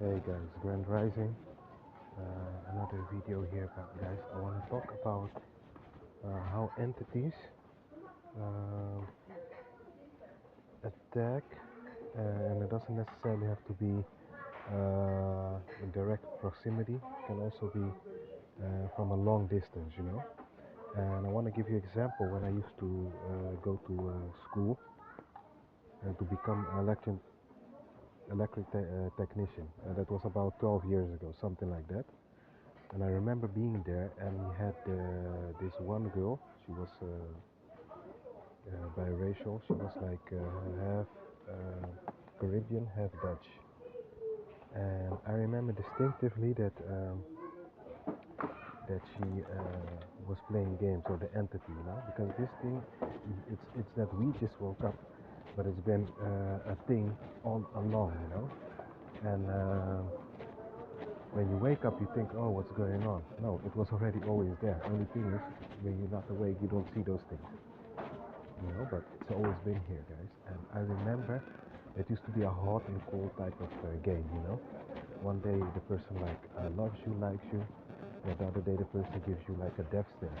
Hey guys, Grand Rising. Another video here, guys. I want to talk about how entities uh, attack, and it doesn't necessarily have to be in direct proximity. It can also be from a long distance, you know. And I want to give you an example when I used to go to school and to become an electric technician. That was about 12 years ago, something like that. And I remember being there, and we had this one girl. She was biracial. She was like half Caribbean, half Dutch. And I remember distinctively that she was playing games, or the entity, you know, because this thing, it's that we just woke up, but it's been a thing all along, you know. And when you wake up, you think, oh, what's going on? No, it was already always there. Only thing is, when you're not awake, you don't see those things, you know. But it's always been here, guys. And I remember it used to be a hot and cold type of game, you know. One day the person like loves you, likes you. And the other day the person gives you like a death stare.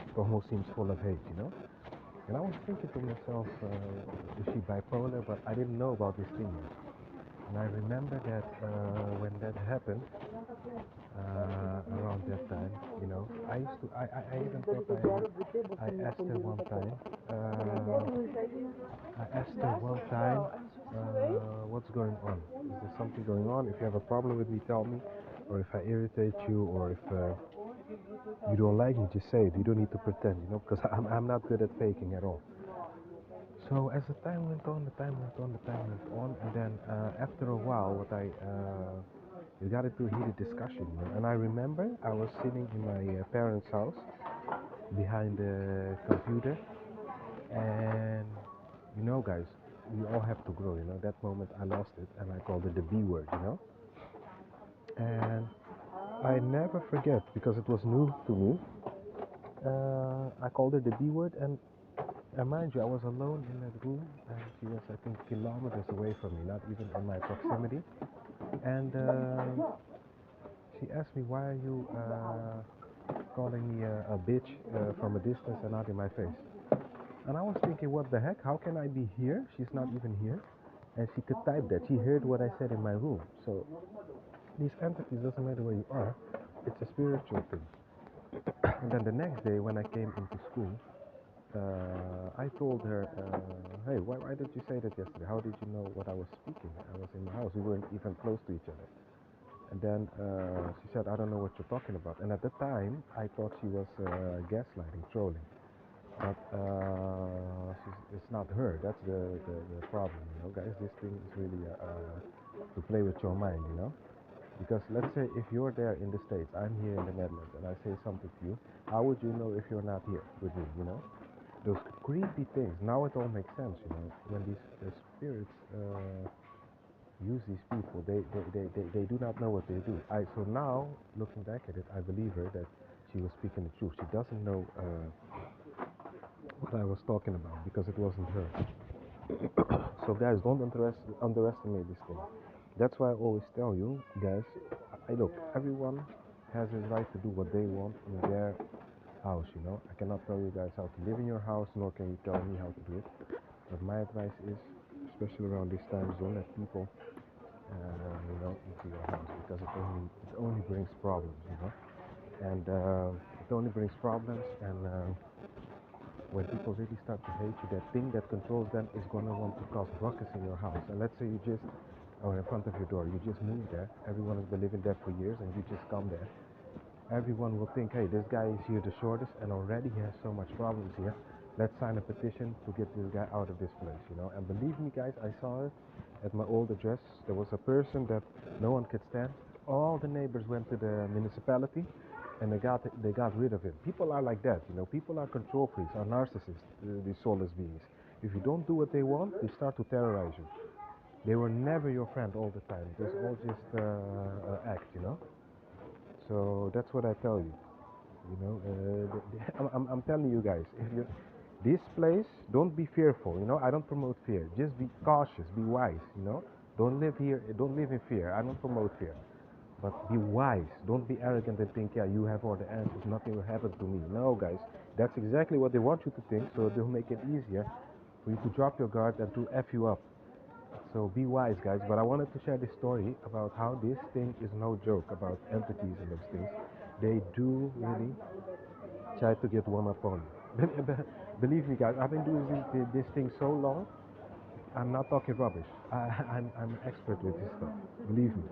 It almost seems full of hate, you know. And I was thinking to myself, is she bipolar? But I didn't know about this thing yet. And I remember that when that happened, around that time, you know, I even thought I asked her one time, what's going on? Is there something going on? If you have a problem with me, tell me. Or if I irritate you, or if you don't like me, just say it. You don't need to pretend, you know, because I'm not good at faking at all. So as the time went on, and then after a while, we got into a heated discussion, you know? And I remember I was sitting in my parents' house behind the computer, and you know, guys, we all have to grow, you know. That moment I lost it, and I called it the B word, you know. And I never forget, because it was new to me. I called her the B word, and mind you, I was alone in that room, and she was, I think, kilometers away from me, not even in my proximity. And she asked me, why are you calling me a bitch from a distance and not in my face? And I was thinking, what the heck? How can I be here? She's not even here. And she could type that. She heard what I said in my room. So these entities, doesn't matter where you are, it's a spiritual thing. And then the next day when I came into school, I told her, hey, why did you say that yesterday? How did you know what I was speaking? I was in my house. We weren't even close to each other. And then she said, I don't know what you're talking about. And at the time, I thought she was gaslighting, trolling. But it's not her. That's the problem, you know, guys. This thing is really to play with your mind, you know. Because let's say if you're there in the States, I'm here in the Netherlands, and I say something to you, how would you know if you're not here with me, you know? Those creepy things. Now it all makes sense, you know. When these spirits use these people, they do not know what they do. So now, looking back at it, I believe her that she was speaking the truth. She doesn't know what I was talking about, because it wasn't her. So guys, don't underestimate this thing. That's why I always tell you guys, look, everyone has his right to do what they want in their house, you know. I cannot tell you guys how to live in your house, nor can you tell me how to do it. But my advice is, especially around this time, don't let people you know, into your house, because it only brings problems, you know. And it only brings problems. And when people really start to hate you, that thing that controls them is going to want to cause ruckus in your house. And let's say you just, or in front of your door, you just moved there, everyone has been living there for years, and you just come there. Everyone will think, hey, this guy is here the shortest, and already he has so much problems here. Let's sign a petition to get this guy out of this place, you know. And believe me, guys, I saw it at my old address. There was a person that no one could stand. All the neighbors went to the municipality, and they got rid of him. People are like that, you know. People are control freaks, are narcissists, these soulless beings. If you don't do what they want, they start to terrorize you. They were never your friend all the time. It was all just act, you know. So that's what I tell you. You know, I'm telling you guys, if you this place, don't be fearful. You know, I don't promote fear. Just be cautious, be wise. You know, Don't live here. Don't live in fear. I don't promote fear. But be wise. Don't be arrogant and think, yeah, you have all the answers. Nothing will happen to me. No, guys. That's exactly what they want you to think. So they'll make it easier for you to drop your guard and to F you up. So be wise, guys. But I wanted to share this story about how this thing is no joke about entities and those things. They do really try to get one up on you. Believe me, guys. I've been doing this thing so long. I'm not talking rubbish. I'm an expert with this stuff. Believe me.